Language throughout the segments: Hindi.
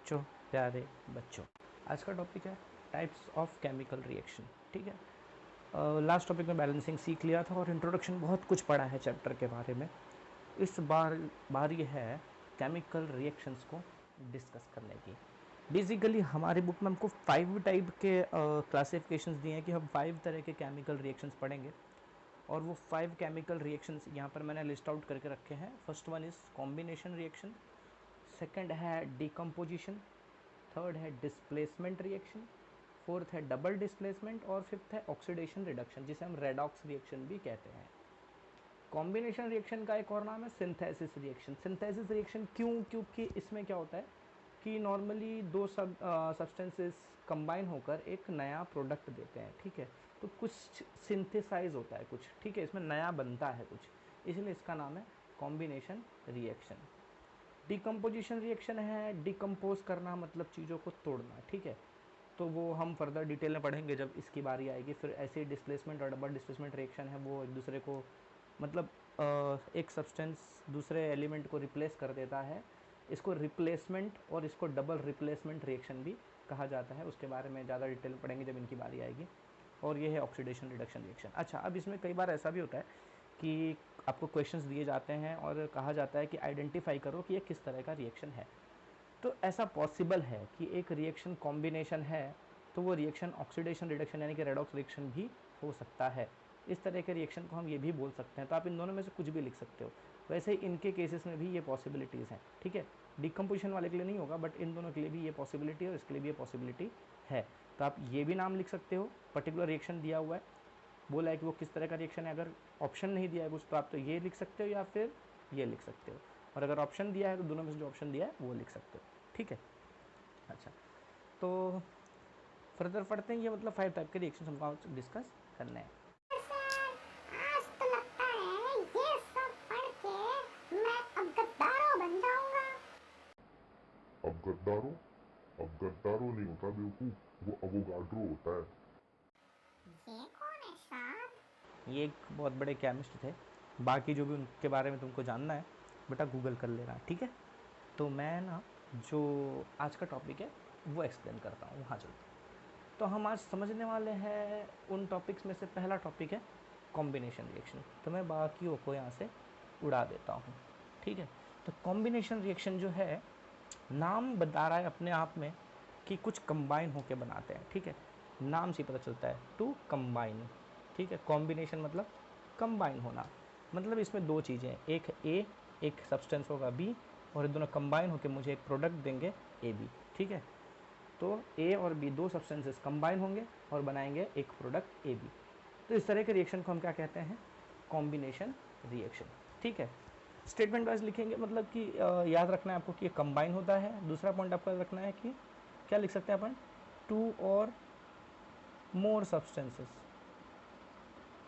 बच्चों, प्यारे बच्चों, आज का टॉपिक है टाइप्स ऑफ केमिकल रिएक्शन। ठीक है, लास्ट टॉपिक में बैलेंसिंग सीख लिया था और इंट्रोडक्शन बहुत कुछ पढ़ा है चैप्टर के बारे में। इस बार ये है केमिकल रिएक्शंस को डिस्कस करने की। बेसिकली हमारी बुक में हमको 5 टाइप के क्लासिफिकेशंस दिए हैं कि हम 5 तरह के केमिकल रिएक्शंस पढ़ेंगे और वो 5 केमिकल रिएक्शंस यहाँ पर मैंने लिस्ट आउट करके रखे हैं। First one is combination reaction, second है डिकम्पोजिशन, थर्ड है डिस्प्लेसमेंट रिएक्शन, फोर्थ है डबल डिस्प्लेसमेंट और फिफ्थ है ऑक्सीडेशन रिडक्शन, जिसे हम रेडॉक्स रिएक्शन भी कहते हैं। कॉम्बिनेशन रिएक्शन का एक और नाम है सिंथेसिस रिएक्शन। सिंथेसिस रिएक्शन क्यों? क्योंकि इसमें क्या होता है कि नॉर्मली दो सब्सटेंसेस कंबाइन होकर एक नया प्रोडक्ट देते हैं। ठीक है, तो कुछ सिंथेसाइज होता है कुछ, ठीक है, इसमें नया बनता है कुछ, इसलिए इसका नाम है कॉम्बिनेशन रिएक्शन। डिकम्पोजिशन रिएक्शन है डिकम्पोज करना, मतलब चीज़ों को तोड़ना। ठीक है, तो वो हम फर्दर डिटेल में पढ़ेंगे जब इसकी बारी आएगी। फिर ऐसे डिस्प्लेसमेंट और डबल डिस्प्लेसमेंट रिएक्शन है, वो एक दूसरे को मतलब एक सब्सटेंस दूसरे एलिमेंट को रिप्लेस कर देता है। इसको रिप्लेसमेंट और इसको डबल रिप्लेसमेंट रिएक्शन भी कहा जाता है। उसके बारे में ज़्यादा डिटेल में पढ़ेंगे जब इनकी बारी आएगी। और ये है ऑक्सीडेशन रिडक्शन रिएक्शन। अच्छा, अब इसमें कई बार ऐसा भी होता है कि आपको क्वेश्चंस दिए जाते हैं और कहा जाता है कि आइडेंटिफाई करो कि ये किस तरह का रिएक्शन है। तो ऐसा पॉसिबल है कि एक रिएक्शन कॉम्बिनेशन है तो वो रिएक्शन ऑक्सीडेशन रिडक्शन यानी कि रेडॉक्स रिएक्शन भी हो सकता है। इस तरह के रिएक्शन को हम ये भी बोल सकते हैं। तो आप इन दोनों में से कुछ भी लिख सकते हो। वैसे इनके केसेस में भी ये पॉसिबिलिटीज़ हैं। ठीक है, डिकम्पोजिशन वाले के लिए नहीं होगा, बट इन दोनों के लिए भी ये पॉसिबिलिटी है और इसके लिए भी ये पॉसिबिलिटी है। तो आप ये भी नाम लिख सकते हो। पर्टिकुलर रिएक्शन दिया हुआ है, बोला है कि वो किस तरह का रिएक्शन है। अगर ऑप्शन नहीं दिया है कुछ तो आप तो ये लिख सकते हो या फिर ये लिख सकते हो, और अगर ऑप्शन दिया है तो दोनों में से जो ऑप्शन दिया है वो लिख सकते हो। ठीक है, अच्छा, तो फर्दर पढ़ते हैं। ये मतलब 5 टाइप के रिएक्शन हमको डिस्कस करने हैं। आज तो लगता है ये सब पढ़ के मैं अब गद्दारो बन जाऊंगा। अब गद्दारो नहीं होता बेवकूफ, वो अवोगाड्रो होता है। ये कौन है साहब? ये एक बहुत बड़े केमिस्ट थे। बाकी जो भी उनके बारे में तुमको जानना है बेटा गूगल कर लेना, ठीक है। तो मैं ना जो आज का टॉपिक है वो एक्सप्लेन करता हूँ, वहाँ चलता हूँ। तो हम आज समझने वाले हैं उन टॉपिक्स में से पहला टॉपिक है कॉम्बिनेशन रिएक्शन। तो मैं बाकियों को यहाँ से उड़ा देता हूँ। ठीक है, तो कॉम्बिनेशन रिएक्शन जो है नाम बता रहा है अपने आप में कि कुछ कंबाइन होके बनाते हैं। ठीक है, नाम से पता चलता है टू कंबाइन। ठीक है, कॉम्बिनेशन मतलब कंबाइन होना, मतलब इसमें दो चीज़ें हैं, एक ए, एक सब्सटेंस होगा बी, और ये दोनों कंबाइन होकर मुझे एक प्रोडक्ट देंगे ए बी। ठीक है, तो ए और बी दो सब्सटेंसेस कंबाइन होंगे और बनाएंगे एक प्रोडक्ट ए बी। तो इस तरह के रिएक्शन को हम क्या कहते हैं? Combination reaction. ठीक है, स्टेटमेंट वाइज लिखेंगे, मतलब कि याद रखना है आपको कि ये कंबाइन होता है। दूसरा पॉइंट आपको याद रखना है कि क्या लिख सकते हैं अपन? टू और मोर सब्सटेंसेस।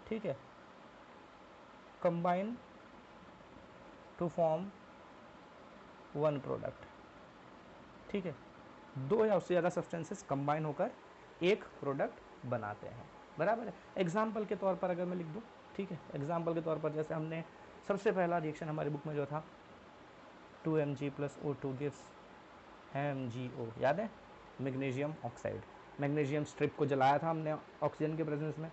ठीक है, combine to form one product. ठीक है, दो या उससे ज़्यादा सब्सटेंसेस कंबाइन होकर एक प्रोडक्ट बनाते हैं। बराबर है। एग्जाम्पल के तौर पर अगर मैं लिख दूँ, ठीक है, एग्जाम्पल के तौर पर जैसे हमने सबसे पहला रिएक्शन हमारी बुक में जो था 2Mg + O2 गिव्स MgO, याद है? Magnesium oxide. मैग्नीशियम स्ट्रिप को जलाया था हमने ऑक्सीजन के प्रेजेंस में,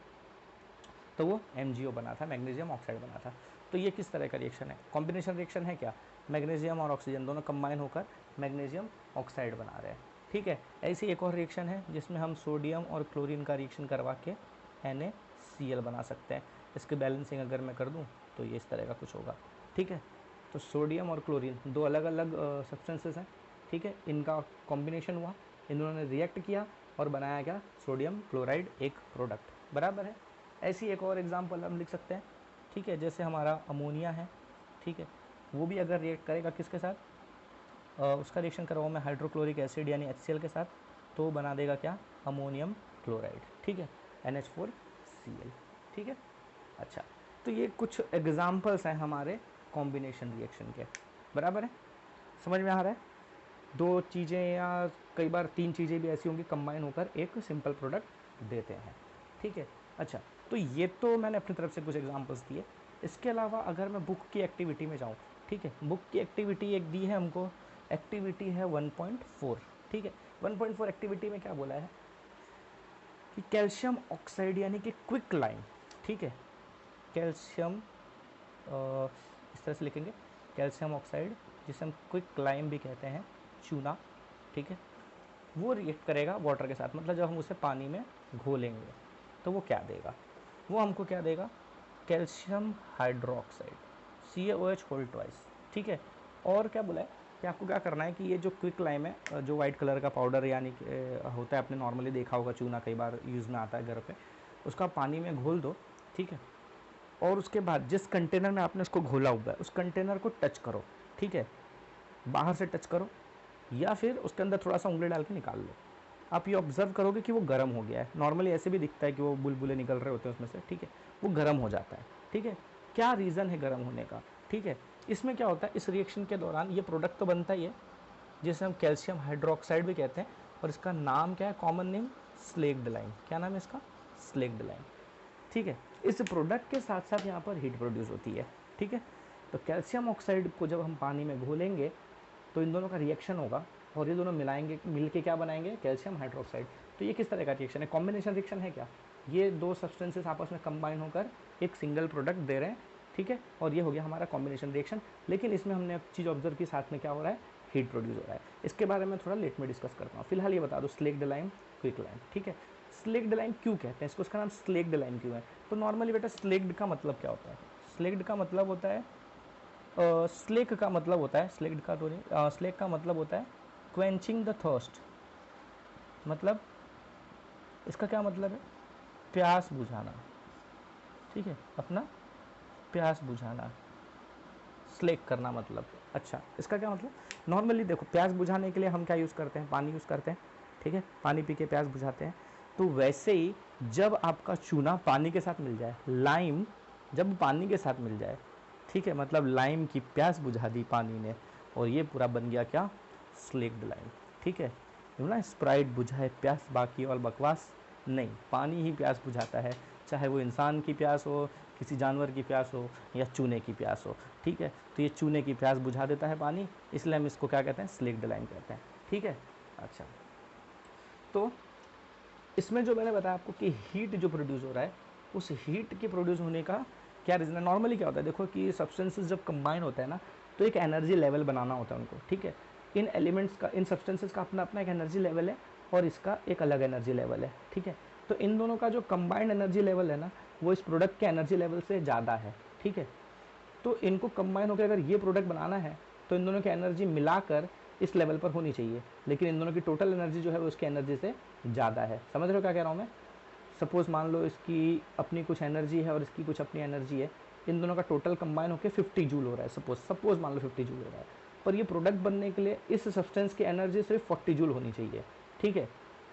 तो वो MgO बना था, मैग्नीशियम ऑक्साइड बना था। तो ये किस तरह का रिएक्शन है? कॉम्बिनेशन रिएक्शन है क्या? मैग्नीशियम और ऑक्सीजन दोनों कंबाइन होकर मैग्नीशियम ऑक्साइड बना रहे हैं। ठीक है, ऐसी एक और रिएक्शन है जिसमें हम सोडियम और क्लोरीन का रिएक्शन करवा के NaCl बना सकते हैं। इसकी बैलेंसिंग अगर मैं कर दूं तो ये इस तरह का कुछ होगा। ठीक है, तो सोडियम और क्लोरीन दो अलग अलग सब्सटेंसेस हैं। ठीक है, इनका कॉम्बिनेशन हुआ, इन्होंने रिएक्ट किया और बनाया क्या? सोडियम क्लोराइड, एक प्रोडक्ट। बराबर है। ऐसी एक और एग्जांपल हम लिख सकते हैं। ठीक है, जैसे हमारा अमोनिया है, ठीक है, वो भी अगर रिएक्ट करेगा किसके साथ? उसका रिएक्शन करवाऊँ मैं हाइड्रोक्लोरिक एसिड यानी HCl के साथ, तो बना देगा क्या? Ammonium chloride. ठीक है, NH4Cl। ठीक है, अच्छा, तो ये कुछ एग्जाम्पल्स हैं हमारे कॉम्बिनेशन रिएक्शन के। बराबर है, समझ में आ रहा है? दो चीज़ें या कई बार तीन चीज़ें भी ऐसी होंगी कंबाइन होकर एक सिंपल प्रोडक्ट देते हैं। ठीक है, अच्छा, तो ये तो मैंने अपनी तरफ से कुछ एग्जांपल्स दिए। इसके अलावा अगर मैं बुक की एक्टिविटी में जाऊँ, ठीक है, बुक की एक्टिविटी एक दी है हमको, एक्टिविटी है 1.4। ठीक है। 1.4 एक्टिविटी में क्या बोला है कि कैल्शियम ऑक्साइड यानी कि क्विक लाइम, ठीक है, कैल्शियम इस तरह से लिखेंगे, कैल्शियम ऑक्साइड जिसे हम क्विक लाइम भी कहते हैं, चूना, ठीक है, वो रिएक्ट करेगा वाटर के साथ, मतलब जब हम उसे पानी में घोलेंगे तो वो क्या देगा, वो हमको क्या देगा, calcium hydroxide, CaOH whole twice, ठीक है। और क्या बोला है कि आपको क्या करना है कि ये जो क्विक लाइम है, जो वाइट कलर का पाउडर यानी होता है, आपने नॉर्मली देखा होगा चूना कई बार यूज़ में आता है घर पे, उसका पानी में घोल दो, ठीक है। और उसके बाद जिस कंटेनर में आपने उसको घोला हुआ है उस कंटेनर को टच करो, ठीक है, बाहर से टच करो या फिर उसके अंदर थोड़ा सा उंगली डाल के निकाल लो। आप ये ऑब्जर्व करोगे कि वो गर्म हो गया है, नॉर्मली ऐसे भी दिखता है कि वो बुलबुले निकल रहे होते हैं उसमें से, ठीक है, वो गर्म हो जाता है, ठीक है। क्या रीज़न है गर्म होने का, ठीक है। इसमें क्या होता है, इस रिएक्शन के दौरान ये प्रोडक्ट तो बनता ही है जिसे हम कैल्शियम हाइड्रोक्साइड भी कहते हैं, और इसका नाम क्या है, कॉमन नेम स्लेक्ड लाइम, क्या नाम है इसका, स्लेक्ड लाइम, ठीक है। इस प्रोडक्ट के साथ साथ यहाँ पर हीट प्रोड्यूस होती है, ठीक है। तो कैल्शियम ऑक्साइड को जब हम पानी में घोलेंगे तो इन दोनों का रिएक्शन होगा और ये दोनों मिलाएंगे, मिलके क्या बनाएंगे, कैल्शियम हाइड्रोक्साइड। तो ये किस तरह का रिएक्शन है, कॉम्बिनेशन रिएक्शन है क्या, ये दो सब्सटेंसेस आपस में कंबाइन होकर एक सिंगल प्रोडक्ट दे रहे हैं, ठीक है, और ये हो गया हमारा कॉम्बिनेशन रिएक्शन। लेकिन इसमें हमने एक चीज़ ऑब्जर्व की, साथ में क्या हो रहा है, हीट प्रोड्यूस हो रहा है। इसके बारे में थोड़ा लेट में डिस्कस करता हूँ, फिलहाल ये बता दो स्लेक्ड लाइम, क्विक लाइम, ठीक है। स्लेक्ड लाइम क्यों कहते हैं इसको, इसका नाम स्लेक्ड लाइम क्यों है, तो नॉर्मली बेटा स्लेक्ड का मतलब क्या होता है, स्लेक्ड का मतलब होता है, स्लेक का मतलब होता है, स्लेक्ड का तो नहीं, स्लेक का मतलब होता है क्वेंचिंग द थर्स्ट, मतलब इसका क्या मतलब है, प्यास बुझाना, ठीक है, अपना प्यास बुझाना, स्लेक करना मतलब। अच्छा, इसका क्या मतलब, नॉर्मली देखो प्यास बुझाने के लिए हम क्या यूज़ करते हैं, पानी यूज़ करते हैं, ठीक है, पानी पी के प्यास बुझाते हैं। तो वैसे ही जब आपका चूना पानी के साथ मिल जाए, लाइम जब पानी के साथ मिल जाए, ठीक है, मतलब लाइम की प्यास बुझा दी पानी ने और ये पूरा बन गया क्या, स्लेक्ड लाइम, ठीक है। ना स्प्राइट बुझाए प्यास बाकी और बकवास नहीं, पानी ही प्यास बुझाता है, चाहे वो इंसान की प्यास हो, किसी जानवर की प्यास हो या चूने की प्यास हो, ठीक है। तो ये चूने की प्यास बुझा देता है पानी, इसलिए हम इसको क्या कहते हैं, स्लेक्ड लाइम कहते हैं, ठीक है। अच्छा, तो इसमें जो मैंने बताया आपको कि हीट जो प्रोड्यूस हो रहा है, उस हीट के प्रोड्यूस होने का क्या रीज़न है, नॉर्मली क्या होता है, देखो कि सब्सटेंसेस जब कंबाइन होता है ना तो एक एनर्जी लेवल बनाना होता है उनको, ठीक है। इन एलिमेंट्स का, इन सब्सटेंसेस का अपना अपना एक एनर्जी लेवल है और इसका एक अलग एनर्जी लेवल है, ठीक है। तो इन दोनों का जो कंबाइंड एनर्जी लेवल है ना, वो इस प्रोडक्ट के एनर्जी लेवल से ज़्यादा है, ठीक है। तो इनको कंबाइन होकर अगर ये प्रोडक्ट बनाना है तो इन दोनों की एनर्जी मिलाकर इस लेवल पर होनी चाहिए, लेकिन इन दोनों की टोटल एनर्जी जो है वो इसकी एनर्जी से ज़्यादा है। समझ रहे हो क्या कह रहा हूँ मैं, सपोज़ मान लो इसकी अपनी कुछ एनर्जी है और इसकी कुछ अपनी एनर्जी है, इन दोनों का टोटल कंबाइन होकर 50 जूल हो रहा है, सपोज मान लो 50 जूल हो रहा है, पर ये प्रोडक्ट बनने के लिए इस सब्सटेंस की एनर्जी सिर्फ 40 जूल होनी चाहिए, ठीक है,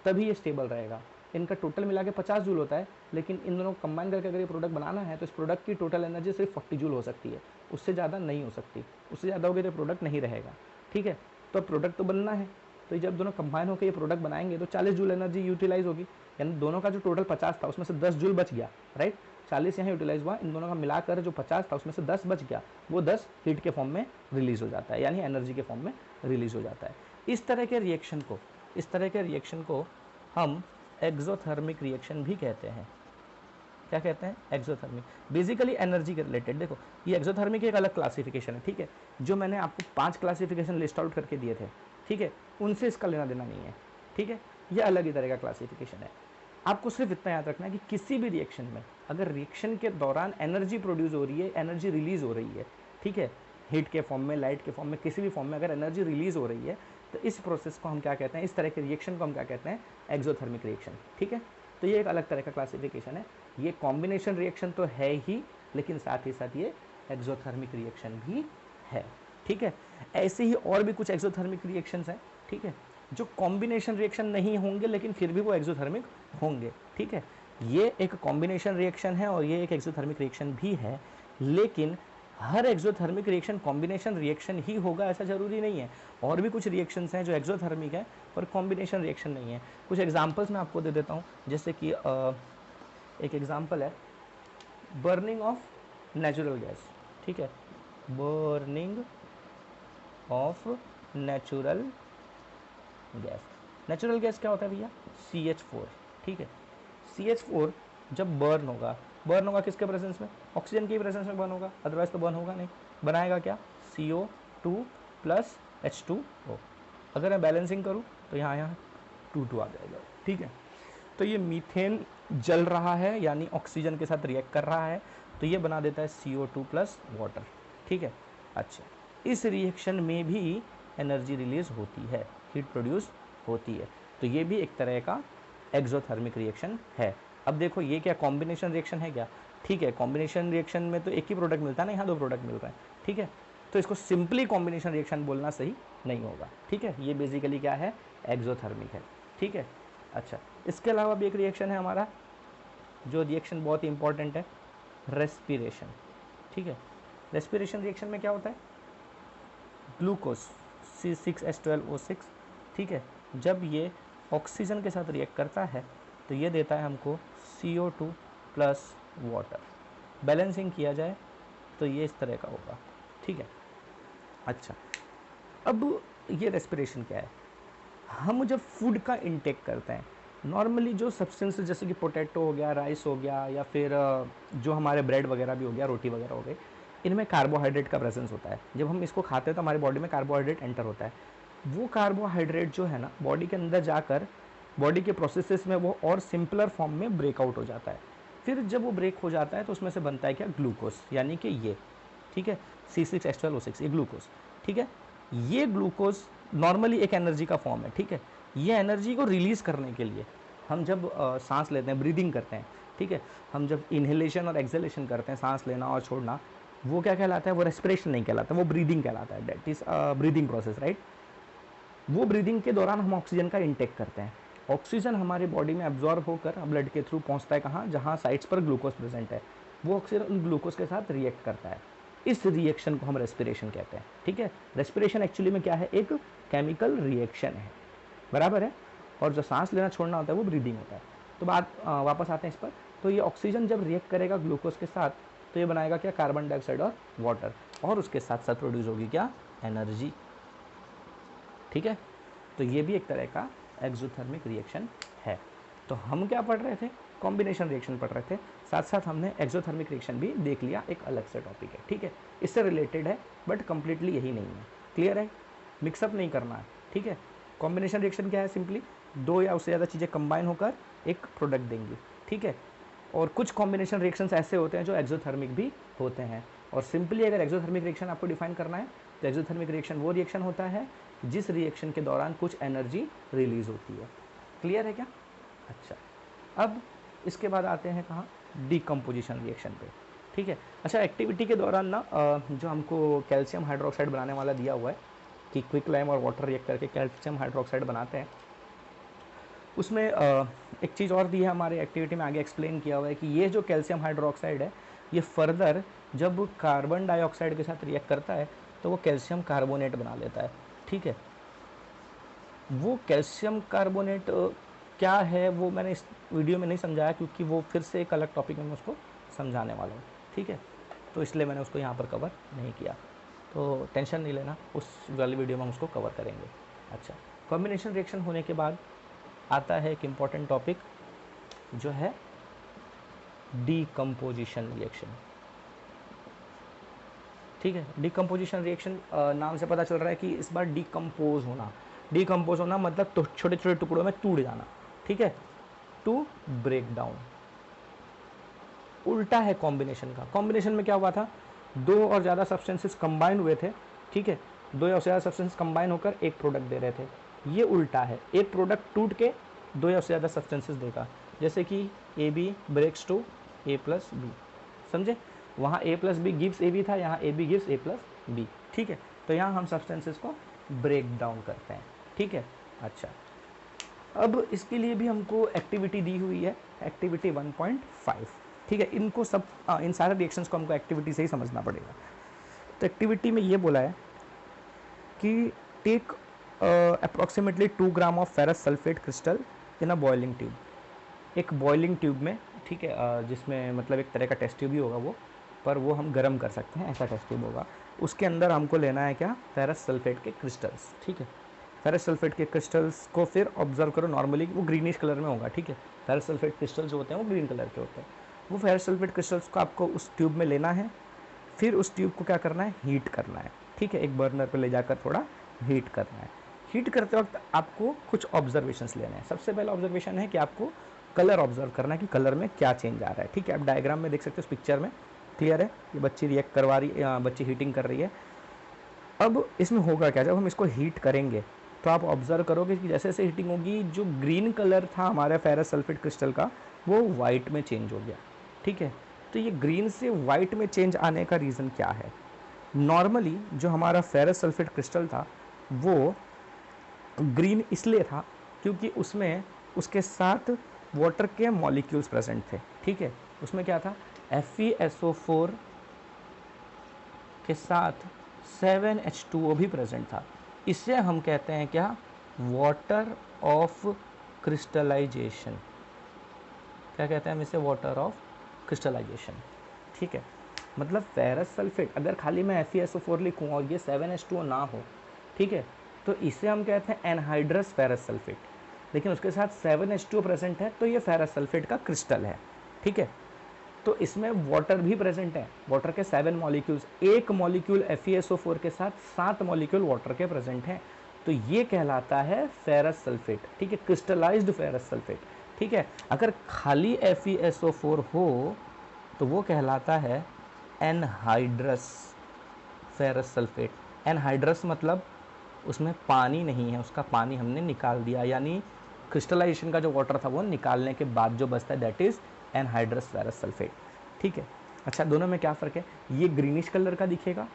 तभी ये स्टेबल रहेगा। इनका टोटल मिला के 50 जूल होता है, लेकिन इन दोनों को कंबाइन करके अगर ये प्रोडक्ट बनाना है तो इस प्रोडक्ट की टोटल एनर्जी सिर्फ 40 जूल हो सकती है, उससे ज़्यादा नहीं हो सकती, उससे ज़्यादा होगी तो प्रोडक्ट नहीं रहेगा, ठीक है। तो प्रोडक्ट तो बनना है, तो जब दोनों कंबाइन होकर ये प्रोडक्ट बनाएंगे तो 40 जूल एनर्जी यूटिलाइज होगी, यानी दोनों का जो टोटल 50 था उसमें से 10 जूल बच गया, राइट, 40 यहाँ यूटिलाइज हुआ, इन दोनों का मिलाकर जो 50 था उसमें से 10 बच गया, वो 10 हीट के फॉर्म में रिलीज हो जाता है, यानी एनर्जी के फॉर्म में रिलीज हो जाता है। इस तरह के रिएक्शन को हम एक्सोथर्मिक रिएक्शन भी कहते हैं। क्या कहते हैं, एक्सोथर्मिक, बेसिकली एनर्जी के रिलेटेड। देखो ये एक्सोथर्मिक एक अलग क्लासिफिकेशन है, ठीक है, जो मैंने आपको 5 क्लासिफिकेशन लिस्ट आउट करके दिए थे, ठीक है, उनसे इसका लेना देना नहीं है, ठीक है, ये अलग ही तरह का क्लासिफिकेशन है। आपको सिर्फ इतना याद रखना है कि किसी भी रिएक्शन में अगर रिएक्शन के दौरान एनर्जी प्रोड्यूस हो रही है, एनर्जी रिलीज हो रही है, ठीक है, हीट के फॉर्म में, लाइट के फॉर्म में, किसी भी फॉर्म में अगर एनर्जी रिलीज हो रही है तो इस प्रोसेस को हम क्या कहते हैं, इस तरह के रिएक्शन को हम क्या कहते हैं, एक्सोथर्मिक रिएक्शन, ठीक है। तो ये एक अलग तरह का क्लासिफिकेशन है, ये कॉम्बिनेशन रिएक्शन तो है ही, लेकिन साथ ही साथ ये एक्सोथर्मिक रिएक्शन भी है, ठीक है। ऐसे ही और भी कुछ एक्सोथर्मिक रिएक्शंस हैं, ठीक है, जो कॉम्बिनेशन रिएक्शन नहीं होंगे लेकिन फिर भी वो एक्सोथर्मिक होंगे, ठीक है। ये एक कॉम्बिनेशन रिएक्शन है और ये एक एक्सोथर्मिक रिएक्शन भी है, लेकिन हर एक्सोथर्मिक रिएक्शन कॉम्बिनेशन रिएक्शन ही होगा ऐसा ज़रूरी नहीं है। और भी कुछ रिएक्शंस हैं जो एक्सोथर्मिक है पर कॉम्बिनेशन रिएक्शन नहीं है। कुछ एग्जांपल्स मैं आपको दे देता हूँ, जैसे कि एक एग्जांपल है बर्निंग ऑफ नेचुरल गैस, ठीक है, burning of natural gas. Natural gas क्या होता है भैया? CH4, ठीक है। CH4 जब बर्न होगा किसके प्रेजेंस में? ऑक्सीजन के प्रेजेंस में बर्न होगा, अदरवाइज तो बर्न होगा नहीं। बनाएगा क्या? CO2 plus H2O। अगर मैं बैलेंसिंग करूँ तो यहाँ 2 आ जाएगा, ठीक है। तो ये मीथेन जल रहा है यानी ऑक्सीजन के साथ रिएक्ट कर रहा है, तो ये बना देता है CO2 प्लस वाटर, ठीक है। अच्छा, इस रिएक्शन में भी एनर्जी रिलीज होती है, हीट प्रोड्यूस होती है, तो ये भी एक तरह का एक्सोथर्मिक रिएक्शन है। अब देखो ये क्या कॉम्बिनेशन रिएक्शन है क्या? ठीक है, कॉम्बिनेशन रिएक्शन में तो एक ही प्रोडक्ट मिलता है ना, यहाँ 2 प्रोडक्ट मिल रहे हैं, ठीक है। तो इसको सिंपली कॉम्बिनेशन रिएक्शन बोलना सही नहीं होगा, ठीक है। ये बेसिकली क्या है? एक्सोथर्मिक है, ठीक है। अच्छा, इसके अलावा भी एक रिएक्शन है हमारा, जो रिएक्शन बहुत ही इंपॉर्टेंट है, रेस्पिरेशन, ठीक है। रेस्पिरेशन रिएक्शन में क्या होता है? ग्लूकोज C6H12O6, ठीक है, जब ये ऑक्सीजन के साथ रिएक्ट करता है तो ये देता है हमको CO2 प्लस वाटर। बैलेंसिंग किया जाए तो ये इस तरह का होगा, ठीक है। अच्छा, अब ये रेस्पिरेशन क्या है? हम जब फूड का इंटेक करते हैं, नॉर्मली जो सब्सटेंस जैसे कि पोटैटो हो गया, राइस हो गया, या फिर जो हमारे ब्रेड वगैरह भी हो गया, रोटी वगैरह हो गई, इनमें कार्बोहाइड्रेट का प्रेजेंस होता है। जब हम इसको खाते हैं तो हमारे बॉडी में कार्बोहाइड्रेट एंटर होता है। वो कार्बोहाइड्रेट जो है ना, बॉडी के अंदर जाकर बॉडी के प्रोसेसेस में वो और सिंपलर फॉर्म में ब्रेकआउट हो जाता है। फिर जब वो ब्रेक हो जाता है तो उसमें से बनता है क्या? ग्लूकोज, यानी कि ये, ठीक है, C6H12O6, ये ग्लूकोज, ठीक है। ये ग्लूकोज नॉर्मली एक एनर्जी का फॉर्म है, ठीक है। ये एनर्जी को रिलीज़ करने के लिए हम जब सांस लेते हैं, ब्रीदिंग करते हैं, ठीक है, हम जब इनहेलेशन और एक्सहेलेशन करते हैं, सांस लेना और छोड़ना, वो क्या कहलाता है? वो रेस्पिरेशन नहीं कहलाता, वो ब्रीदिंग कहलाता है। That is breathing process, right. वो ब्रीदिंग के दौरान हम ऑक्सीजन का इंटेक करते हैं। ऑक्सीजन हमारी बॉडी में एब्जॉर्ब होकर ब्लड के थ्रू पहुंचता है कहाँ? जहाँ साइड्स पर ग्लूकोज प्रेजेंट है। वो ऑक्सीजन उन ग्लूकोज के साथ रिएक्ट करता है। इस रिएक्शन को हम रेस्पिरेशन कहते हैं, ठीक है। रेस्पिरेशन एक्चुअली में क्या है? एक केमिकल रिएक्शन है, बराबर है। और जो सांस लेना छोड़ना होता है वो ब्रीदिंग होता है। तो बात वापस आते हैं इस पर। तो ये ऑक्सीजन जब रिएक्ट करेगा ग्लूकोज के साथ तो ये बनाएगा क्या? कार्बन डाइऑक्साइड और वाटर, और उसके साथ साथ प्रोड्यूस होगी क्या? एनर्जी, ठीक है। तो ये भी एक तरह का एक्सोथर्मिक रिएक्शन है। तो हम क्या पढ़ रहे थे? कॉम्बिनेशन रिएक्शन पढ़ रहे थे, साथ साथ हमने एक्सोथर्मिक रिएक्शन भी देख लिया, एक अलग से टॉपिक है, ठीक है। इससे रिलेटेड है बट कंप्लीटली यही नहीं है, क्लियर है? मिक्सअप नहीं करना है, ठीक है। कॉम्बिनेशन रिएक्शन क्या है? सिंपली 2 या उससे ज़्यादा चीज़ें कंबाइन होकर एक प्रोडक्ट देंगी, ठीक है। और कुछ कॉम्बिनेशन रिएक्शंस ऐसे होते हैं जो एक्सोथर्मिक भी होते हैं। और सिंपली अगर एक्सोथर्मिक रिएक्शन आपको डिफाइन करना है तो एक्सोथर्मिक रिएक्शन वो रिएक्शन होता है जिस रिएक्शन के दौरान कुछ एनर्जी रिलीज होती है, क्लियर है क्या? अच्छा, अब इसके बाद आते हैं कहाँ? डीकम्पोजिशन रिएक्शन पे, ठीक है। अच्छा, एक्टिविटी के दौरान ना जो हमको कैल्शियम हाइड्रोक्साइड बनाने वाला दिया हुआ है कि क्विक लाइम और वाटर रिएक्ट करके कैल्शियम हाइड्रोक्साइड बनाते हैं, उसमें एक चीज़ और दी है हमारे एक्टिविटी में, आगे एक्सप्लेन किया हुआ है कि ये जो कैल्शियम हाइड्रोक्साइड है ये फर्दर जब कार्बन डाइऑक्साइड के साथ रिएक्ट करता है तो वो कैल्शियम कार्बोनेट बना लेता है, ठीक है। वो कैल्शियम कार्बोनेट क्या है वो मैंने इस वीडियो में नहीं समझाया, क्योंकि वो फिर से एक अलग टॉपिक में मैं उसको समझाने वाला हूँ, ठीक है। तो इसलिए मैंने उसको यहाँ पर कवर नहीं किया, तो टेंशन नहीं लेना, उस वाली वीडियो में हम उसको कवर करेंगे। अच्छा, कॉम्बिनेशन रिएक्शन होने के बाद आता है एक इम्पॉर्टेंट टॉपिक जो है डीकम्पोजिशन रिएक्शन, ठीक है। डीकम्पोजिशन रिएक्शन नाम से पता चल रहा है कि इस बार डीकम्पोज होना। डीकम्पोज होना मतलब तो छोटे छोटे टुकड़ों में टूट जाना, ठीक है, टू ब्रेक डाउन। उल्टा है कॉम्बिनेशन का। कॉम्बिनेशन में क्या हुआ था? 2 और ज़्यादा सब्सटेंसेस कंबाइन हुए थे, ठीक है, 2 या उससे ज़्यादा सब्सटेंस कंबाइन होकर एक प्रोडक्ट दे रहे थे। ये उल्टा है, एक प्रोडक्ट टूट के 2 या उससे ज़्यादा सब्सटेंसेस देगा, जैसे कि AB breaks to A plus B, समझे? वहाँ A plus B gives AB था, यहाँ AB gives A plus B, ठीक है। तो यहाँ हम सब्सटेंसेस को ब्रेक डाउन करते हैं, ठीक है। अच्छा, अब इसके लिए भी हमको एक्टिविटी दी हुई है, एक्टिविटी 1.5, ठीक है। इनको सब इन सारे रिएक्शंस को हमको एक्टिविटी से ही समझना पड़ेगा। तो एक्टिविटी में ये बोला है कि take approximately 2 gram of ferrous sulphate crystal in a boiling tube. एक बॉइलिंग ट्यूब में, ठीक है, जिसमें मतलब एक तरह का टेस्ट ट्यूब ही होगा वो, पर वो हम गर्म कर सकते हैं, ऐसा टेस्ट ट्यूब होगा। उसके अंदर हमको लेना है क्या? फेरस सल्फेट के क्रिस्टल्स, ठीक है। फेरस सल्फेट के क्रिस्टल्स को फिर ऑब्जर्व करो, नॉर्मली वो ग्रीनिश कलर में होगा, ठीक है। फेरस सल्फेट क्रिस्टल जो होते हैं वो ग्रीन कलर के होते हैं। वो फेरस सल्फेट क्रिस्टल्स को आपको उस ट्यूब में लेना है, फिर उस ट्यूब को क्या करना है, हीट करना है, ठीक है। एक बर्नर पर ले जाकर थोड़ा हीट करना है। हीट करते वक्त आपको कुछ ऑब्जर्वेशंस लेने हैं। सबसे पहला ऑब्जर्वेशन है कि आपको कलर ऑब्जर्व करना है कि कलर में क्या चेंज आ रहा है, ठीक है। आप डायग्राम में देख सकते हो, उस पिक्चर में क्लियर है। ये बच्ची रिएक्ट करवा रही है, बच्ची हीटिंग कर रही है। अब इसमें होगा क्या, जब हम इसको हीट करेंगे तो आप ऑब्जर्व करोगे कि जैसे जैसे हीटिंग होगी, जो ग्रीन कलर था हमारे फेरस सल्फेट क्रिस्टल का वो वाइट में चेंज हो गया, ठीक है। तो ये ग्रीन से वाइट में चेंज आने का रीज़न क्या है? नॉर्मली जो हमारा फेरस सल्फेट क्रिस्टल था वो ग्रीन इसलिए था क्योंकि उसमें उसके साथ वाटर के मॉलिक्यूल्स प्रेजेंट थे, ठीक है। उसमें क्या था, FeSO4 के साथ 7H2O भी प्रेजेंट था। इसे हम कहते हैं क्या, वाटर ऑफ क्रिस्टलाइजेशन। क्या कहते हैं हम इसे, वाटर ऑफ क्रिस्टलाइजेशन, ठीक है। मतलब फेरस सल्फेट अगर खाली मैं FeSO4 लिखूँ और ये 7H2O ना हो, ठीक है, तो इसे हम कहते हैं एनहाइड्रस फेरस सल्फेट। लेकिन उसके साथ 7H2O प्रेजेंट है तो ये फेरस सल्फेट का क्रिस्टल है, ठीक है। तो इसमें वाटर भी प्रेजेंट है, वाटर के 7 मॉलिक्यूल्स, एक मॉलिक्यूल FeSO4 के साथ 7 मॉलिक्यूल वाटर के प्रेजेंट हैं। तो ये कहलाता है फेरस सल्फेट, ठीक है, क्रिस्टलाइज्ड फेरस सल्फेट, ठीक है। अगर खाली FeSO4 हो तो वो कहलाता है एनहाइड्रस फेरस सल्फेट। एनहाइड्रस मतलब उसमें पानी नहीं है, उसका पानी हमने निकाल दिया, यानी क्रिस्टलाइजेशन का जो वाटर था वो निकालने के बाद जो बचता है that is anhydrous ferrous sulphate, ठीक है। अच्छा, दोनों में क्या फ़र्क है, ये ग्रीनिश कलर का दिखेगा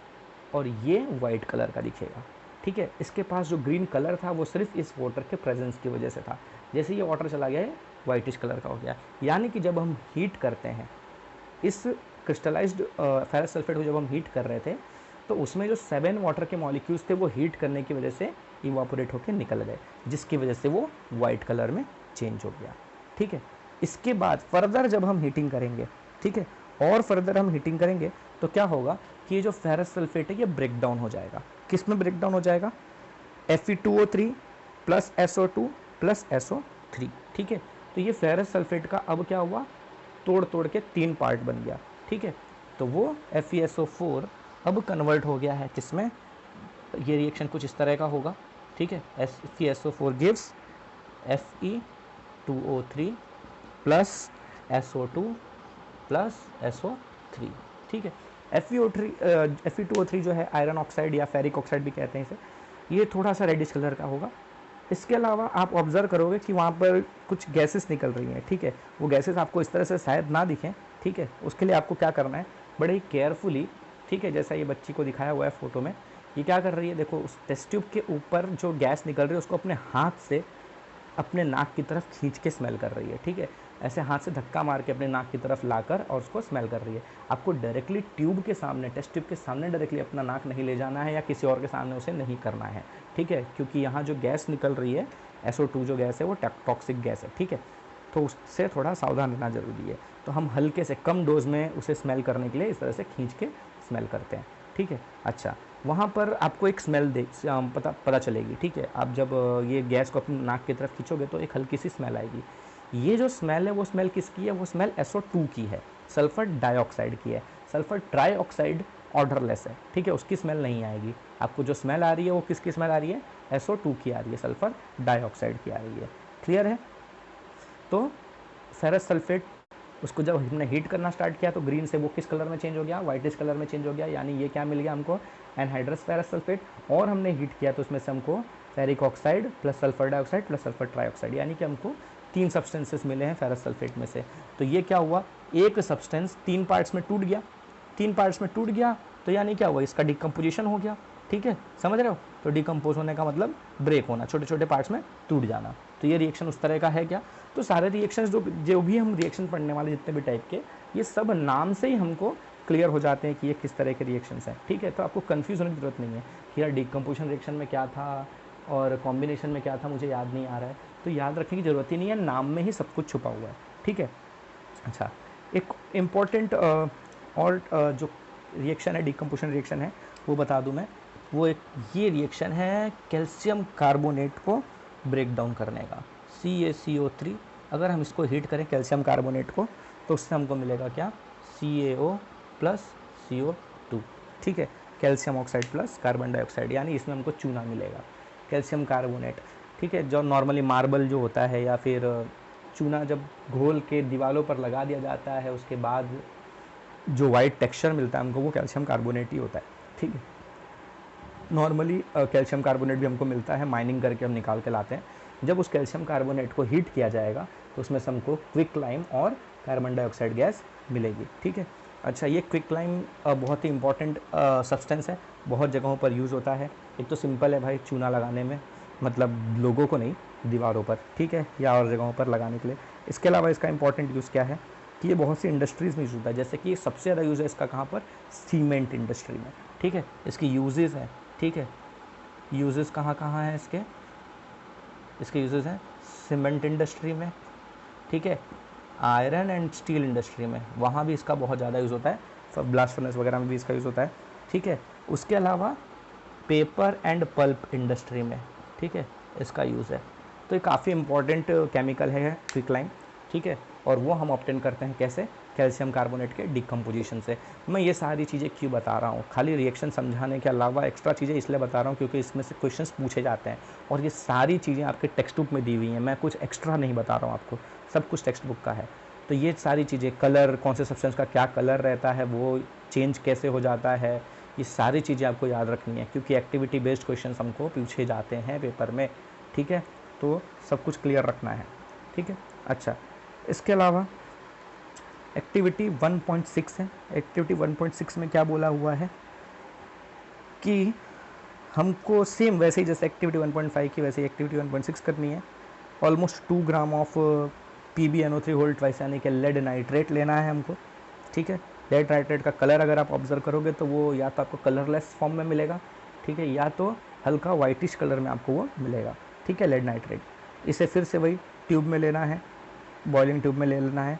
और ये वाइट कलर का दिखेगा, ठीक है। इसके पास जो ग्रीन कलर था वो सिर्फ इस वाटर के प्रेजेंस की वजह से था। जैसे ये वाटर चला गया है वाइटिश कलर का हो गया। यानी कि जब हम हीट करते हैं इस क्रिस्टलाइज्ड फेरस सल्फेट को, जब हम हीट कर रहे थे तो उसमें जो 7 वाटर के मॉलिक्यूल्स थे वो हीट करने की वजह से इवापोरेट होकर निकल गए, जिसकी वजह से वो वाइट कलर में चेंज हो गया, ठीक है। इसके बाद फर्दर जब हम हीटिंग करेंगे, ठीक है, और फर्दर हम हीटिंग करेंगे तो क्या होगा कि ये जो फेरस सल्फेट है ये ब्रेक डाउन हो जाएगा। किस में ब्रेक डाउन हो जाएगा, Fe2O3 plus SO2 plus SO3, ठीक है। तो ये फेरस सल्फेट का अब क्या हुआ, तोड़ तोड़ के 3 पार्ट बन गया, ठीक है। तो वो FeSO4 अब कन्वर्ट हो गया है किसमें, ये रिएक्शन कुछ इस तरह का होगा, ठीक है। FeSO4 gives Fe2O3 plus SO2 plus SO3, ठीक है। Fe2O3 जो है आयरन ऑक्साइड या फेरिक ऑक्साइड भी कहते हैं इसे, ये थोड़ा सा रेडिश कलर का होगा। इसके अलावा आप ऑब्जर्व करोगे कि वहाँ पर कुछ गैसेस निकल रही हैं, ठीक है। वो गैसेस आपको इस तरह से शायद ना दिखें, ठीक है। उसके लिए आपको क्या करना है, बड़े ही केयरफुली, ठीक है, जैसा ये बच्ची को दिखाया हुआ है फोटो में, ये क्या कर रही है, देखो उस टेस्ट ट्यूब के ऊपर जो गैस निकल रही है उसको अपने हाथ से अपने नाक की तरफ खींच के स्मेल कर रही है, ठीक है। ऐसे हाथ से धक्का मार के अपने नाक की तरफ लाकर और उसको स्मेल कर रही है। आपको डायरेक्टली ट्यूब के सामने, टेस्ट ट्यूब के सामने डायरेक्टली अपना नाक नहीं ले जाना है या किसी और के सामने उसे नहीं करना है, ठीक है, क्योंकि यहाँ जो गैस निकल रही है SO2 जो गैस है वो टॉक्सिक गैस है, ठीक है। तो उससे थोड़ा सावधान रहना ज़रूरी है। तो हम हल्के से कम डोज में उसे स्मेल करने के लिए इस तरह से खींच के स्मेल करते हैं, ठीक है। अच्छा, वहाँ पर आपको एक स्मेल पता चलेगी, ठीक है। आप जब ये गैस को अपनी नाक की तरफ खींचोगे तो एक हल्की सी स्मेल आएगी। ये जो स्मेल है वो स्मेल किसकी है, वो स्मेल SO2 की है, सल्फर डाइऑक्साइड की है। सल्फर ट्राइऑक्साइड ऑर्डरलेस है, ठीक है, उसकी स्मेल नहीं आएगी। आपको जो स्मेल आ रही है वो किसकी स्मेल आ रही है, SO2 की आ रही है, सल्फर डाइऑक्साइड की आ रही है, क्लियर है। तो फेरस सल्फेट, उसको जब हमने हीट करना स्टार्ट किया तो ग्रीन से वो किस कलर में चेंज हो गया, वाइटिश कलर में चेंज हो गया। यानी ये क्या मिल गया हमको, एनहाइड्रस फेरस सल्फेट। और हमने हीट किया तो उसमें से हमको ferric oxide plus sulphur dioxide plus sulphur trioxide, यानी कि हमको 3 सब्सटेंसेस मिले हैं फेरस सल्फेट में से। तो ये क्या हुआ, एक सब्सटेंस 3 पार्ट्स में टूट गया, 3 पार्ट्स में टूट गया तो यानी क्या हुआ, इसका डिकम्पोजिशन हो गया, ठीक है, समझ रहे हो। तो डिकम्पोज होने का मतलब ब्रेक होना, छोटे छोटे पार्ट्स में टूट जाना। तो ये रिएक्शन उस तरह का है क्या। तो सारे रिएक्शंस जो भी हम रिएक्शन पढ़ने वाले जितने भी टाइप के, ये सब नाम से ही हमको क्लियर हो जाते हैं कि ये किस तरह के रिएक्शंस हैं, ठीक है। तो आपको कंफ्यूज होने की जरूरत नहीं है कि यार डिकम्पोजिशन रिएक्शन में क्या था और कॉम्बिनेशन में क्या था, मुझे याद नहीं आ रहा है। तो याद रखने की ज़रूरत ही नहीं है, नाम में ही सब कुछ छुपा हुआ है, ठीक है। अच्छा, एक इम्पॉर्टेंट और जो रिएक्शन है, डिकम्पोजिशन रिएक्शन है, वो बता दूं मैं। वो एक ये रिएक्शन है कैल्शियम कार्बोनेट को ब्रेक डाउन करने का, CaCO3। अगर हम इसको हीट करें कैल्शियम कार्बोनेट को तो उससे हमको मिलेगा क्या, CaO प्लस CO2, ठीक है, calcium oxide plus carbon dioxide, यानी इसमें हमको चूना मिलेगा, कैल्शियम कार्बोनेट, ठीक है। जो नॉर्मली मार्बल जो होता है या फिर चूना जब घोल के दीवारों पर लगा दिया जाता है उसके बाद जो वाइट टेक्सचर मिलता है हमको वो कैल्शियम कार्बोनेट ही होता है, ठीक है। नॉर्मली कैल्शियम कार्बोनेट भी हमको मिलता है, माइनिंग करके हम निकाल के लाते हैं। जब उस कैल्शियम कार्बोनेट को हीट किया जाएगा तो उसमें से हमको क्विक लाइम और कार्बन डाइऑक्साइड गैस मिलेगी, ठीक है। अच्छा, ये क्विक लाइम बहुत ही इंपॉर्टेंट सब्सटेंस है, बहुत जगहों पर यूज़ होता है। एक तो सिंपल है भाई चूना लगाने में, मतलब लोगों को नहीं, दीवारों पर, ठीक है, या और जगहों पर लगाने के लिए। इसके अलावा इसका इंपॉर्टेंट यूज़ क्या है कि ये बहुत सी इंडस्ट्रीज़ में यूज़ होता है, जैसे कि सबसे ज़्यादा यूज़ है इसका कहाँ पर, सीमेंट इंडस्ट्री में, ठीक है। इसकी यूजेस हैं, ठीक है, यूजेस कहाँ कहाँ हैं इसके यूजेस हैं सीमेंट इंडस्ट्री में, ठीक है, आयरन एंड स्टील इंडस्ट्री में, वहाँ भी इसका बहुत ज़्यादा यूज़ होता है, ब्लास्ट फर्नेस वगैरह में भी इसका यूज़ होता है, ठीक है। उसके अलावा पेपर एंड पल्प इंडस्ट्री में, ठीक है, इसका यूज़ है। तो ये काफ़ी इंपॉर्टेंट केमिकल है क्विक लाइम, ठीक है, और वो हम ऑब्टेन करते हैं कैसे, कैल्शियम कार्बोनेट के डिकम्पोजिशन से। मैं ये सारी चीज़ें क्यों बता रहा हूँ, खाली रिएक्शन समझाने के अलावा एक्स्ट्रा चीज़ें इसलिए बता रहा हूँ क्योंकि इसमें से क्वेश्चंस पूछे जाते हैं और ये सारी चीज़ें आपके टेक्स्ट बुक में दी हुई हैं, मैं कुछ एक्स्ट्रा नहीं बता रहा हूँ आपको, सब कुछ टेक्स्ट बुक का है। तो ये सारी चीज़ें, कलर, कौन से सब्सटेंस का क्या कलर रहता है, वो चेंज कैसे हो जाता है, ये सारी चीज़ें आपको याद रखनी है क्योंकि एक्टिविटी बेस्ड क्वेश्चन हमको पूछे जाते हैं पेपर में, ठीक है। तो सब कुछ क्लियर रखना है, ठीक है। अच्छा, इसके अलावा एक्टिविटी 1.6 है। एक्टिविटी 1.6 में क्या बोला हुआ है कि हमको सेम वैसे ही जैसे एक्टिविटी 1.5 की वैसे ही एक्टिविटी 1.6 करनी है। Almost 2 gram of PbNO3 whole twice यानी कि लेड नाइट्रेट लेना है हमको, ठीक है। लेड नाइट्रेट का कलर अगर आप ऑब्जर्व करोगे तो वो या तो आपको कलरलेस फॉर्म में मिलेगा, ठीक है, या तो हल्का वाइटिश कलर में आपको वो मिलेगा, ठीक है, लेड नाइट्रेट। इसे फिर से वही ट्यूब में लेना है, बॉइलिंग ट्यूब में ले लेना है,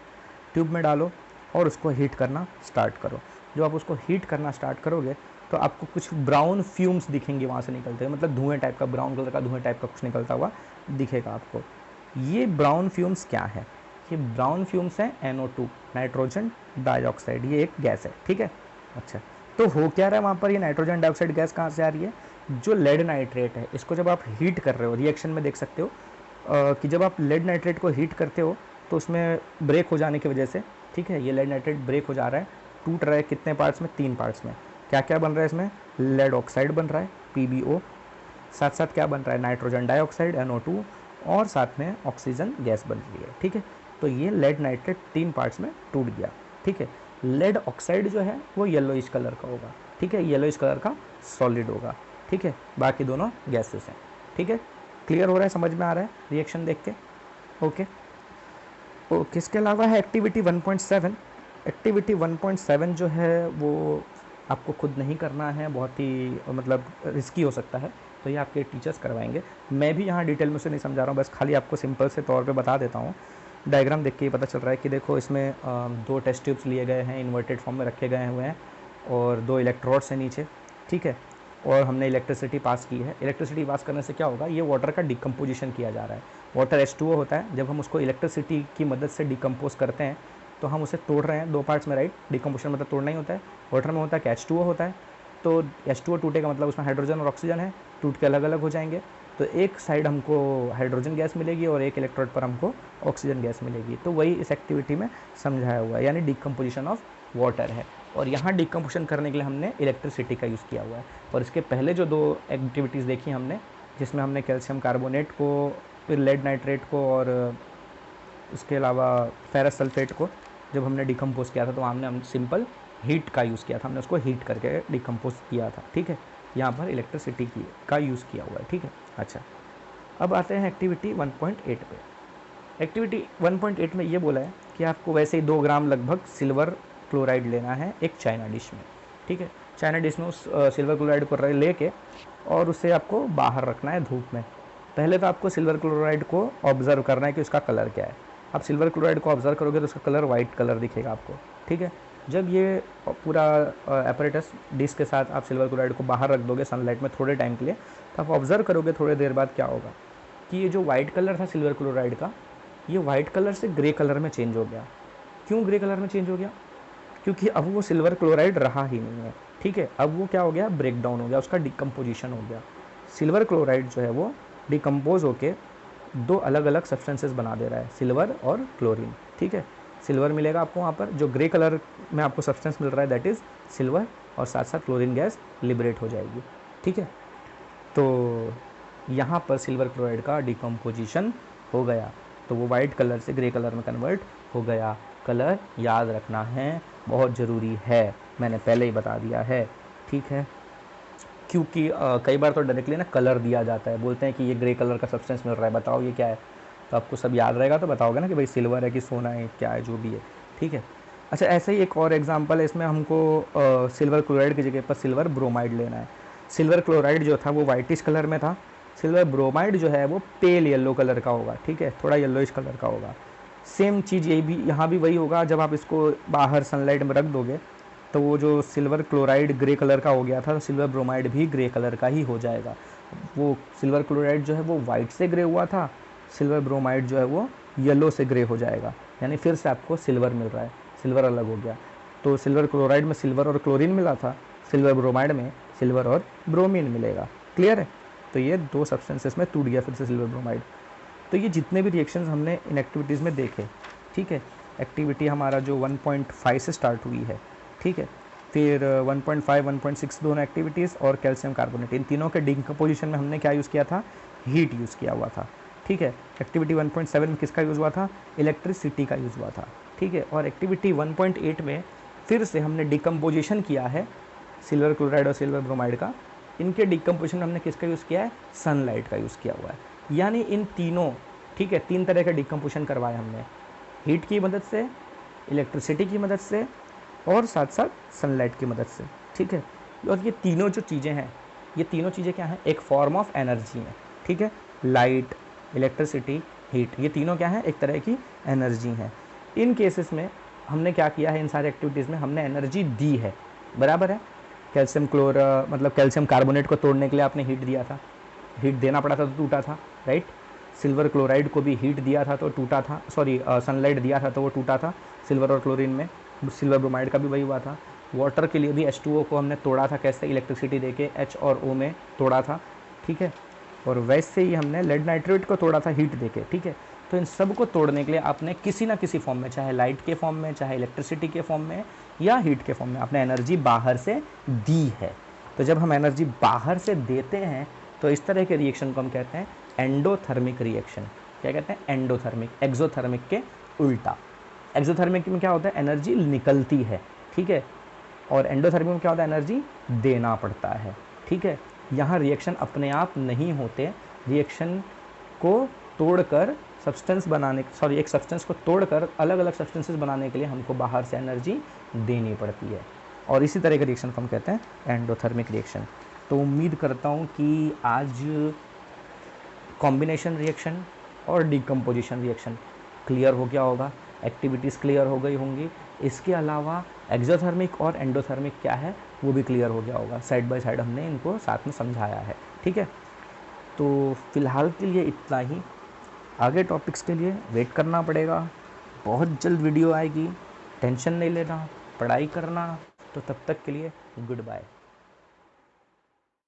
ट्यूब में डालो और उसको हीट करना स्टार्ट करो। जब आप उसको हीट करना स्टार्ट करोगे तो आपको कुछ ब्राउन फ्यूम्स दिखेंगे वहाँ से निकलते हुए, मतलब धुएं टाइप का, ब्राउन कलर का धुएं टाइप का कुछ निकलता हुआ दिखेगा आपको। ये ब्राउन फ्यूम्स क्या है, ये ब्राउन फ्यूम्स है NO2, नाइट्रोजन डाइऑक्साइड, ये एक गैस है, ठीक है। अच्छा, तो हो क्या रहा है वहाँ पर, ये नाइट्रोजन डाइऑक्साइड गैस कहाँ से आ रही है, जो लेड नाइट्रेट है इसको जब आप हीट कर रहे हो, रिएक्शन में देख सकते हो कि जब आप लेड नाइट्रेट को हीट करते हो तो उसमें ब्रेक हो जाने की वजह से, ठीक है, ये लेड नाइट्रेट ब्रेक हो जा रहा है, टूट रहा है, कितने पार्ट्स में, 3 पार्ट्स में। क्या क्या बन रहा है इसमें, लेड ऑक्साइड बन रहा है PbO, साथ साथ क्या बन रहा है, नाइट्रोजन डाइऑक्साइड NO2, और साथ में ऑक्सीजन गैस बन रही है, ठीक है। तो ये लेड नाइट्रेट 3 पार्ट्स में टूट गया, ठीक है। लेड ऑक्साइड जो है वो येलोइश कलर का होगा, ठीक है, येलोइश कलर का सॉलिड होगा, ठीक है, बाकी दोनों गैसेस हैं, ठीक है। क्लियर हो रहा है, समझ में आ रहा है रिएक्शन देख के, ओके। ओके, इसके अलावा है एक्टिविटी 1.7। एक्टिविटी 1.7 जो है वो आपको खुद नहीं करना है, बहुत ही मतलब रिस्की हो सकता है, तो ये आपके टीचर्स करवाएंगे। मैं भी यहाँ डिटेल में से नहीं समझा रहा हूँ, बस खाली आपको सिंपल से तौर पे बता देता हूँ। डायग्राम देख के ये पता चल रहा है कि देखो इसमें 2 टेस्ट ट्यूब्स लिए गए हैं, इन्वर्टेड फॉर्म में रखे गए हुए हैं, और 2 इलेक्ट्रोड्स हैं नीचे, ठीक है, और हमने इलेक्ट्रिसिटी पास की है। इलेक्ट्रिसिटी पास करने से क्या होगा, ये वाटर का डिकम्पोजिशन किया जा रहा है। वाटर H2O होता है, जब हम उसको इलेक्ट्रिसिटी की मदद से डिकम्पोज करते हैं तो हम उसे तोड़ रहे हैं 2 पार्ट्स में, राइट। डिकम्पोजिशन मतलब तोड़ना ही होता है। वाटर में होता है कि H2O होता है, तो H2O टूटेगा मतलब उसमें हाइड्रोजन और ऑक्सीजन है, टूट के अलग अलग हो जाएंगे, तो एक साइड हमको हाइड्रोजन गैस मिलेगी और एक इलेक्ट्रोड पर हमको ऑक्सीजन गैस मिलेगी। तो वही इस एक्टिविटी में समझाया हुआ है, यानी डिकम्पोजिशन ऑफ वाटर है। और यहाँ डिकम्पोजिशन करने के लिए हमने इलेक्ट्रिसिटी का यूज़ किया हुआ है। और इसके पहले जो 2 एक्टिविटीज़ देखी हमने, जिसमें हमने कैल्शियम कार्बोनेट को, फिर लेड नाइट्रेट को, और उसके अलावा फेरस सल्फेट को जब हमने डिकम्पोज किया था तो हमने सिंपल हीट का यूज़ किया था, हमने उसको हीट करके डिकम्पोज किया था, ठीक है। यहाँ पर इलेक्ट्रिसिटी का यूज़ किया हुआ है, ठीक है। अच्छा, अब आते हैं एक्टिविटी 1.8 पे। एक्टिविटी 1.8 में ये बोला है कि आपको वैसे ही 2 ग्राम लगभग सिल्वर क्लोराइड लेना है एक चाइना डिश में, ठीक है। चाइना डिश में उस सिल्वर क्लोराइड को लेके और उसे आपको बाहर रखना है धूप में। पहले तो आपको सिल्वर क्लोराइड को ऑब्जर्व करना है कि उसका कलर क्या है। आप सिल्वर क्लोराइड को ऑब्जर्व करोगे तो उसका कलर वाइट कलर दिखेगा आपको, ठीक है। जब ये पूरा एपरेटस डिस्क के साथ आप सिल्वर क्लोराइड को बाहर रख दोगे सनलाइट में थोड़े टाइम के लिए, तो आप ऑब्जर्व करोगे थोड़ी देर बाद क्या होगा कि ये जो वाइट कलर था सिल्वर क्लोराइड का, ये वाइट कलर से ग्रे कलर में चेंज हो गया। क्यों ग्रे कलर में चेंज हो गया? क्योंकि अब वो सिल्वर क्लोराइड रहा ही नहीं है, ठीक है। अब वो क्या हो गया, ब्रेक डाउन हो गया, उसका डिकम्पोजिशन हो गया। सिल्वर क्लोराइड जो है वो डिकम्पोज होके दो अलग अलग सब्सटेंसेस बना दे रहा है, सिल्वर और क्लोरीन, ठीक है। सिल्वर मिलेगा आपको वहाँ पर, जो ग्रे कलर में आपको सब्सटेंस मिल रहा है दैट इज़ सिल्वर, और साथ साथ क्लोरीन गैस लिबरेट हो जाएगी, ठीक है। तो यहाँ पर सिल्वर क्लोराइड का डिकम्पोजिशन हो गया, तो वो वाइट कलर से ग्रे कलर में कन्वर्ट हो गया। कलर याद रखना है, बहुत ज़रूरी है, मैंने पहले ही बता दिया है, ठीक है। क्योंकि कई बार तो डायरेक्टली ना कलर दिया जाता है, बोलते हैं कि ये ग्रे कलर का सब्सटेंस मिल रहा है, बताओ ये क्या है, तो आपको सब याद रहेगा तो बताओगे ना कि भाई सिल्वर है कि सोना है, क्या है, जो भी है, ठीक है। अच्छा, ऐसे ही एक और एग्जांपल है, इसमें हमको सिल्वर क्लोराइड की जगह पर सिल्वर ब्रोमाइड लेना है। सिल्वर क्लोराइड जो था वो वाइटिश कलर में था, सिल्वर ब्रोमाइड जो है वो पेल येलो कलर का होगा, ठीक है, थोड़ा येलोइश कलर का होगा। सेम चीज़ यही भी यहाँ भी वही होगा, जब आप इसको बाहर सनलाइट में रख दोगे तो वो जो सिल्वर क्लोराइड ग्रे कलर का हो गया था, तो सिल्वर ब्रोमाइड भी ग्रे कलर का ही हो जाएगा। वो सिल्वर क्लोराइड जो है वो वाइट से ग्रे हुआ था, सिल्वर ब्रोमाइड जो है वो येलो से ग्रे हो जाएगा, यानी फिर से आपको सिल्वर मिल रहा है, सिल्वर अलग हो गया। तो सिल्वर क्लोराइड में सिल्वर और क्लोरीन मिला था, सिल्वर ब्रोमाइड में सिल्वर और ब्रोमीन मिलेगा। क्लियर है? तो ये दो सब्सटेंसेस में टूट गया फिर से सिल्वर ब्रोमाइड। तो ये जितने भी रिएक्शंस हमने इन एक्टिविटीज़ में देखे, ठीक है, एक्टिविटी हमारा जो 1.5 से स्टार्ट हुई है, ठीक है, फिर 1.5 1.6 दोनों एक्टिविटीज़ और कैल्शियम कार्बोनेट, इन तीनों के डिकम्पोजिशन में हमने क्या यूज़ किया था, हीट यूज़ किया हुआ था, ठीक है। एक्टिविटी 1.7 में किसका यूज़ हुआ था, इलेक्ट्रिसिटी का यूज़ हुआ था, ठीक है। और एक्टिविटी 1.8 में फिर से हमने डिकम्पोजिशन किया है सिल्वर क्लोराइड और सिल्वर ब्रोमाइड का, इनके डिकम्पोजिशन में हमने किसका यूज़ किया है, सनलाइट का यूज़ किया हुआ है। यानी इन तीनों, ठीक है, तीन तरह का डिकम्पोजिशन करवाया हमने, हीट की मदद से, इलेक्ट्रिसिटी की मदद से और साथ साथ सनलाइट की मदद से, ठीक है। और ये तीनों जो चीज़ें हैं, ये तीनों चीज़ें क्या हैं, एक फॉर्म ऑफ एनर्जी है, ठीक है। लाइट, इलेक्ट्रिसिटी, हीट, ये तीनों क्या हैं, एक तरह की एनर्जी हैं। इन केसेस में हमने क्या किया है, इन सारे एक्टिविटीज़ में हमने एनर्जी दी है, बराबर है। कैल्शियम मतलब कैल्शियम कार्बोनेट को तोड़ने के लिए आपने हीट दिया था, हीट देना पड़ा था तो टूटा था, राइट। सिल्वर क्लोराइड को भी हीट दिया था तो टूटा था, सॉरी सनलाइट दिया था तो वो टूटा था सिल्वर और क्लोरीन में। सिल्वर ब्रोमाइड का भी वही हुआ था। वाटर के लिए भी H2O को हमने तोड़ा था, कैसे, इलेक्ट्रिसिटी देके H और O में तोड़ा था, ठीक है। और वैसे ही हमने लेड नाइट्रेट को तोड़ा था हीट देके, ठीक है। तो इन सब को तोड़ने के लिए आपने किसी ना किसी फॉर्म में, चाहे लाइट के फॉर्म में, चाहे इलेक्ट्रिसिटी के फॉर्म में या हीट के फॉर्म में, आपने एनर्जी बाहर से दी है। तो जब हम एनर्जी बाहर से देते हैं तो इस तरह के रिएक्शन को हम कहते हैं एंडोथर्मिक रिएक्शन। क्या कहते हैं, एंडोथर्मिक, एक्सोथर्मिक के उल्टा। एक्सोथर्मिक में क्या होता है, एनर्जी निकलती है, ठीक है, और एंडोथर्मिक में क्या होता है, एनर्जी देना पड़ता है, ठीक है। यहाँ रिएक्शन अपने आप नहीं होते, रिएक्शन को तोड़कर सब्सटेंस बनाने, सॉरी एक सब्सटेंस को तोड़कर अलग अलग सब्सटेंसेस बनाने के लिए हमको बाहर से एनर्जी देनी पड़ती है, और इसी तरह के रिएक्शन को हम कहते हैं एंडोथर्मिक रिएक्शन। तो उम्मीद करता हूँ कि आज कॉम्बिनेशन रिएक्शन और डिकम्पोजिशन रिएक्शन क्लियर हो गया होगा, एक्टिविटीज़ क्लियर हो गई होंगी। इसके अलावा एक्सोथर्मिक और एंडोथर्मिक क्या है वो भी क्लियर हो गया होगा, साइड बाय साइड हमने इनको साथ में समझाया है, ठीक है। तो फ़िलहाल के लिए इतना ही, आगे टॉपिक्स के लिए वेट करना पड़ेगा, बहुत जल्द वीडियो आएगी, टेंशन नहीं लेना, पढ़ाई करना। तो तब तक के लिए गुड बाय।